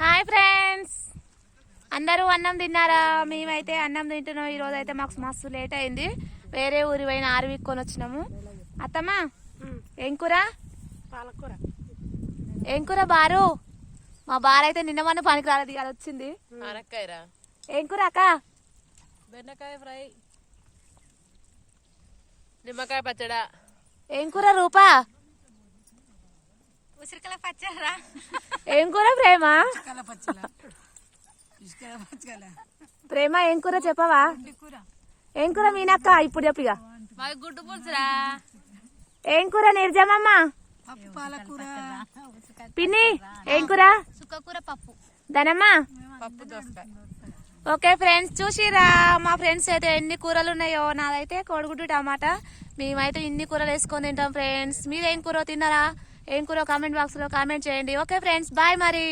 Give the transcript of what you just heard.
Hi friends, అందరూ అన్నం తిన్నారా? మేమైతే అన్నం తింటున్నాం. ఈరోజు అయితే మాకు మస్తు లేట్ అయింది. వేరే ఊరి పోయిన ఆరువిక్కొని వచ్చినాము. అత్తమ్మా ఏం కూర? పాలకూర. ఏం కూర బారు? మా బారు అయితే నిన్న మొన్న పనికి రాలేదు, ఇవాళ వచ్చింది. ఏం కూర అక్క? బెండకాయ ఫ్రై, నిమ్మకాయ పచ్చడా. ఏం కూర రూపా? ఉసిరికల పచ్చడా. ఏం కూర ప్రేమ? ప్రేమ ఏం కూర చెప్పవా? ఏం కూర మీనక్క? ఇప్పుడు చెప్పు. ఇక గుడ్డు పులుసురా. ఏం కూర నిర్జమమ్మ? పాలకూర. పిన్ని ఏం కూర? సుక్కకూర పప్పు. ధనమ్మా పప్పు దోసకాయ. ఓకే ఫ్రెండ్స్, చూసిరా మా ఫ్రెండ్స్ అయితే ఎన్ని కూరలు ఉన్నాయో. నాదైతే కోడిగుడ్డు టమాటా. మేమైతే ఇన్ని కూరలు వేసుకొని తింటాం ఫ్రెండ్స్. మీరేం కూర తిన్నారా? ఏం కూర కామెంట్ బాక్స్ లో కామెంట్ చేయండి. ఓకే ఫ్రెండ్స్, బాయ్ మరి.